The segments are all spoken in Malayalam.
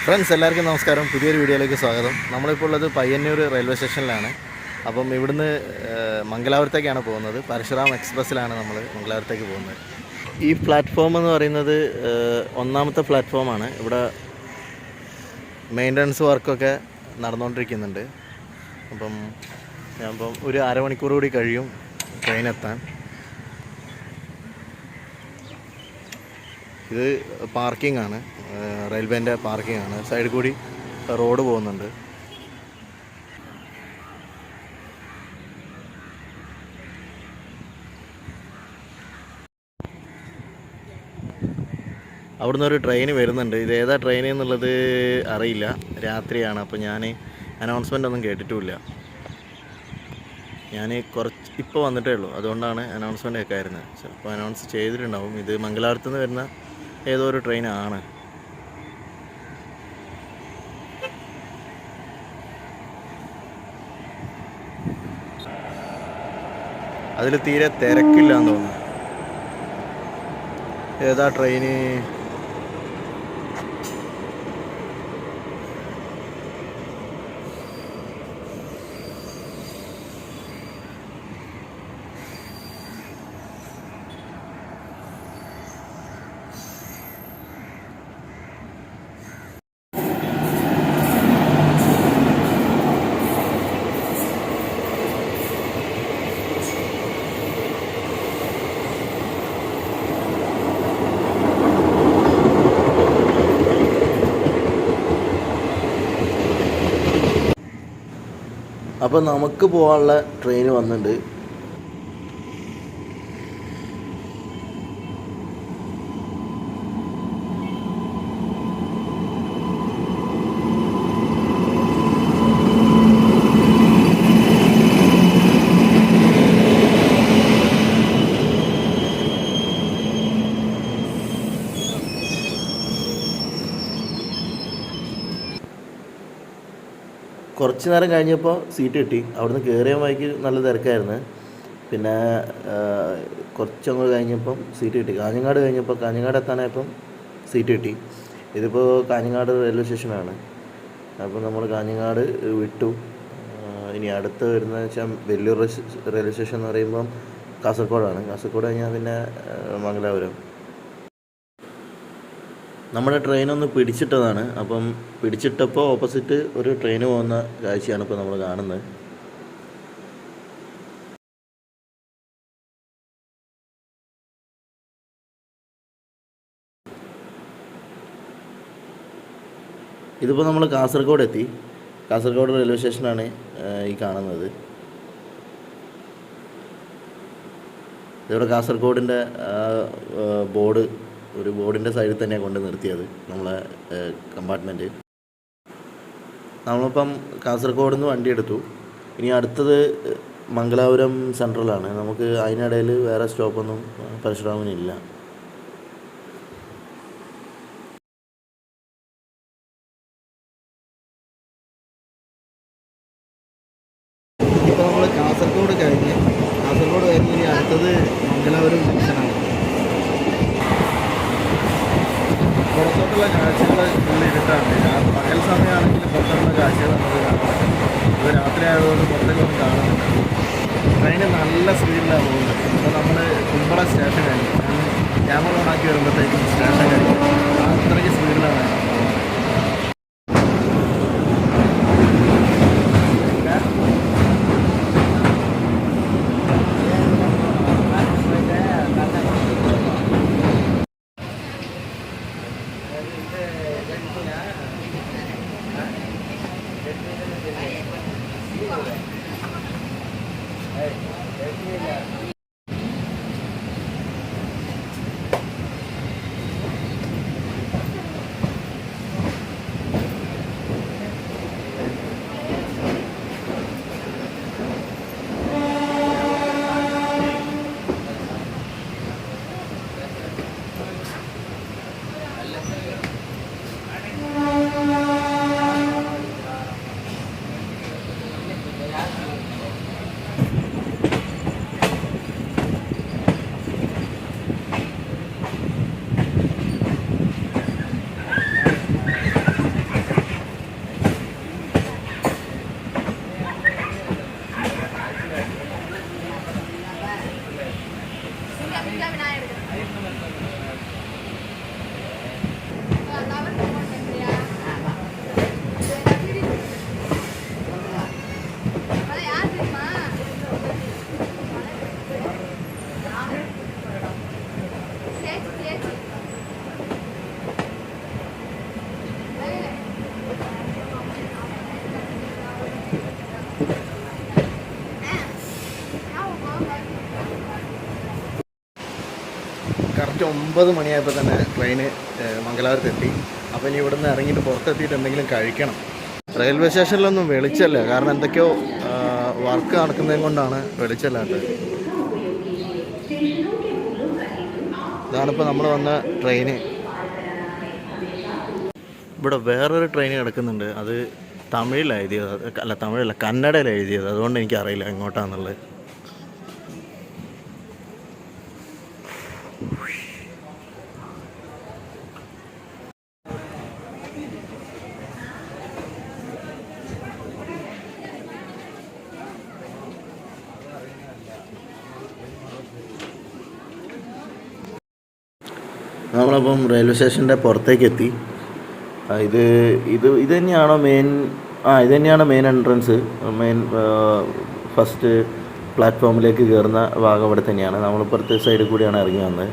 ഫ്രണ്ട്സ് എല്ലാവർക്കും നമസ്കാരം. പുതിയൊരു വീഡിയോയിലേക്ക് സ്വാഗതം. നമ്മളിപ്പോൾ ഉള്ളത് പയ്യന്നൂർ റെയിൽവേ സ്റ്റേഷനിലാണ്. അപ്പം ഇവിടുന്ന് മംഗലാപുരത്തേക്കാണ് പോകുന്നത്. പരശുറാം എക്സ്പ്രസ്സിലാണ് നമ്മൾ മംഗലാപുരത്തേക്ക് പോകുന്നത്. ഈ പ്ലാറ്റ്ഫോം എന്ന് പറയുന്നത് ഒന്നാമത്തെ പ്ലാറ്റ്ഫോമാണ്. ഇവിടെ മെയിൻ്റനൻസ് വർക്കൊക്കെ നടന്നുകൊണ്ടിരിക്കുന്നുണ്ട്. ഞാനിപ്പം ഒരു അരമണിക്കൂർ കൂടി കഴിയും ട്രെയിൻ എത്താൻ. ഇത് പാർക്കിംഗ് ആണ്, റെയിൽവേൻ്റെ പാർക്കിംഗ് ആണ്. സൈഡിൽ കൂടി റോഡ് പോകുന്നുണ്ട്. അവിടുന്ന് ഒരു ട്രെയിൻ വരുന്നുണ്ട്. ഇത് ഏതാ ട്രെയിൻ എന്നുള്ളത് അറിയില്ല, രാത്രിയാണ്. അപ്പോൾ ഞാൻ അനൗൺസ്മെൻ്റ് ഒന്നും കേട്ടിട്ടുമില്ല. ഞാൻ ഇപ്പോൾ വന്നിട്ടേ ഉള്ളൂ, അതുകൊണ്ടാണ് അനൗൺസ്മെൻ്റ് ഒക്കെ ആയിരുന്നത്. ചിലപ്പോൾ അനൗൺസ് ചെയ്തിട്ടുണ്ടാവും. ഇത് മംഗലാപുരത്ത് നിന്ന് വരുന്ന ഏതോ ഒരു ട്രെയിനാണ്. അതിൽ തീരെ തിരക്കില്ലാന്ന് തോന്നുന്നു. ഏതാ ട്രെയിന്? അപ്പോൾ നമുക്ക് പോകാനുള്ള ട്രെയിൻ വന്നിട്ടുണ്ട്. കുറച്ച് നേരം കഴിഞ്ഞപ്പോൾ സീറ്റ് കിട്ടി. അവിടുന്ന് കയറിയ വഴിക്ക് നല്ല തിരക്കായിരുന്നു. പിന്നെ കുറച്ചങ്ങോട്ട് കഴിഞ്ഞപ്പം സീറ്റ് കിട്ടി. കാഞ്ഞങ്ങാട് കഴിഞ്ഞപ്പോൾ, കാഞ്ഞങ്ങാട് എത്താനായപ്പം സീറ്റ് കിട്ടി. ഇതിപ്പോൾ കാഞ്ഞങ്ങാട് റെയിൽവേ സ്റ്റേഷനാണ്. അപ്പോൾ നമ്മൾ കാഞ്ഞങ്ങാട് വിട്ടു. ഇനി അടുത്ത് വരുന്നതെന്ന് വെച്ചാൽ വെല്ലൂർ റെയിൽവേ സ്റ്റേഷൻ എന്ന് പറയുമ്പം കാസർഗോഡാണ്. കാസർഗോഡ് കഴിഞ്ഞാൽ പിന്നെ മംഗലാപുരം. നമ്മുടെ ട്രെയിനൊന്ന് പിടിച്ചിട്ടതാണ്. അപ്പം പിടിച്ചിട്ടപ്പോൾ ഓപ്പോസിറ്റ് ഒരു ട്രെയിൻ പോകുന്ന കാഴ്ചയാണ് ഇപ്പോൾ നമ്മൾ കാണുന്നത്. ഇതിപ്പോൾ നമ്മൾ കാസർഗോഡ് എത്തി. കാസർഗോഡ് റെയിൽവേ സ്റ്റേഷനാണ് ഈ കാണുന്നത്. ഇവിടെ കാസർഗോഡിൻ്റെ ഒരു ബോർഡിൻ്റെ സൈഡിൽ തന്നെയാണ് കൊണ്ട് നിർത്തിയത് നമ്മളെ കമ്പാർട്ട്മെൻറ്റ്. നമ്മളിപ്പം കാസർഗോഡ് നിന്ന് വണ്ടി എടുത്തു. ഇനി അടുത്തത് മംഗലാപുരം സെൻട്രലാണ്. നമുക്ക് അതിനിടയിൽ വേറെ സ്റ്റോപ്പൊന്നും പരശുറാമിനില്ല. ഇപ്പോൾ നമ്മൾ കാസർഗോഡ് കഴിഞ്ഞ് ഇനി അടുത്തത് മംഗലാപുരം ജംഗ്ഷനാണ്. പുറത്തോട്ടുള്ള കാഴ്ചകൾ ഫുള്ള് ഇരുട്ടാണ്. പകൽ സമയമാണെങ്കിൽ പുറത്തുള്ള കാഴ്ചകൾ നമുക്ക് കാണാൻ പറ്റും. ഇപ്പോൾ രാത്രി ആയതുകൊണ്ട് പുറത്തേക്കൊന്നും കാണുന്നില്ല. ട്രെയിന് നല്ല സ്പീഡിലാണ് പോകുന്നത്. ഇപ്പോൾ നമ്മൾ കുമ്പള സ്റ്റേഷൻ കഴിഞ്ഞു. ക്യാമറ ഓണാക്കി വരുമ്പോഴത്തേക്കും സ്റ്റേഷൻ കഴിഞ്ഞു. അത്രയ്ക്ക് സ്പീഡിലാണ്. കറക്റ്റ് 9 മണിയായപ്പോൾ തന്നെ ട്രെയിന് മംഗലാപുരത്തെത്തി. അപ്പോൾ ഇനി ഇവിടുന്ന് ഇറങ്ങിയിട്ട് പുറത്തെത്തിയിട്ട് എന്തെങ്കിലും കഴിക്കണം. റെയിൽവേ സ്റ്റേഷനിലൊന്നും വെളിച്ചല്ല, കാരണം എന്തൊക്കെയോ വർക്ക് നടക്കുന്നതും കൊണ്ടാണ് വെളിച്ചല്ലാത്തത്. ഇതാണിപ്പോൾ നമ്മൾ വന്ന ട്രെയിന്. ഇവിടെ വേറൊരു ട്രെയിൻ കിടക്കുന്നുണ്ട്, അത് തമിഴിലാണ് എഴുതിയത്, അല്ല തമിഴല്ല കന്നഡയിലാണ് എഴുതിയത്, അതുകൊണ്ട് എനിക്കറിയില്ല എങ്ങോട്ടാണെന്നുള്ളത്. നമ്മളപ്പം റെയിൽവേ സ്റ്റേഷൻ്റെ പുറത്തേക്ക് എത്തി. ഇത് തന്നെയാണോ മെയിൻ? ഇത് തന്നെയാണ് മെയിൻ എൻട്രൻസ്. ഫസ്റ്റ് പ്ലാറ്റ്ഫോമിലേക്ക് കയറുന്ന ഭാഗം ഇവിടെ തന്നെയാണ്. നമ്മളിപ്പുറത്തെ സൈഡിൽ കൂടിയാണ് ഇറങ്ങി വന്നത്.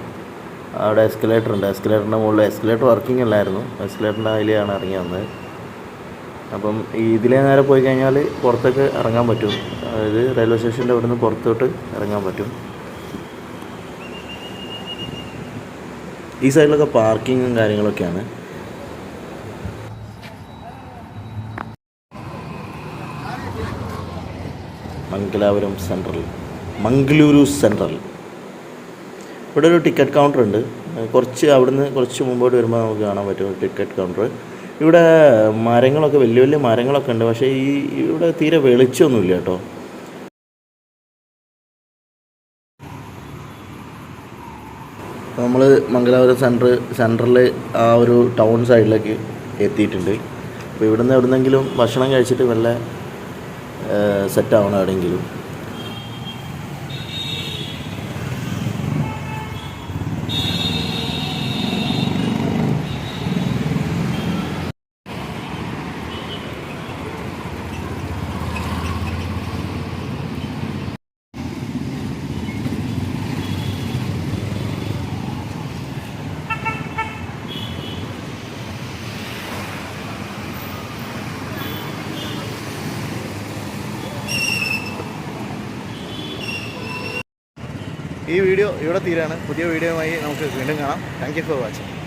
അവിടെ എസ്കലേറ്റർ ഉണ്ട്, എസ്കലേറ്ററിൻ്റെ മുകളിൽ എസ്കലേറ്റർ വർക്കിംഗ് അല്ലായിരുന്നു, എസ്കലേറ്ററിൻ്റെ അതിലെയാണ് ഇറങ്ങി വന്നത്. അപ്പം ഇതിലേ നേരെ പോയി കഴിഞ്ഞാൽ പുറത്തേക്ക് ഇറങ്ങാൻ പറ്റും. അതായത് റെയിൽവേ സ്റ്റേഷൻ്റെ ഇവിടെ നിന്ന് പുറത്തോട്ട് ഇറങ്ങാൻ പറ്റും. ഈ സൈഡിലൊക്കെ പാർക്കിങ്ങും കാര്യങ്ങളൊക്കെയാണ്. മംഗളൂരു സെൻട്രൽ. ഇവിടെ ഒരു ടിക്കറ്റ് കൗണ്ടർ ഉണ്ട്. അവിടുന്ന് കുറച്ച് മുമ്പോട്ട് വരുമ്പോൾ നമുക്ക് കാണാൻ പറ്റും ടിക്കറ്റ് കൗണ്ടർ. ഇവിടെ മരങ്ങളൊക്കെ വലിയ വലിയ മരങ്ങളൊക്കെ ഉണ്ട്, പക്ഷേ ഇവിടെ തീരെ വെളിച്ചമൊന്നുമില്ല കേട്ടോ. നമ്മൾ മംഗലാപുരം സെൻട്രൽ ആ ഒരു ടൗൺ സൈഡിലേക്ക് എത്തിയിട്ടുണ്ട്. അപ്പോൾ ഇവിടുന്ന് എവിടുന്നെങ്കിലും ഭക്ഷണം കഴിച്ചിട്ട് വല്ല സെറ്റാവണം എവിടെയെങ്കിലും. ഈ വീഡിയോ ഇവിടെ തീരാണ്. പുതിയ വീഡിയോയുമായി നമുക്ക് വീണ്ടും കാണാം. Thank you for watching.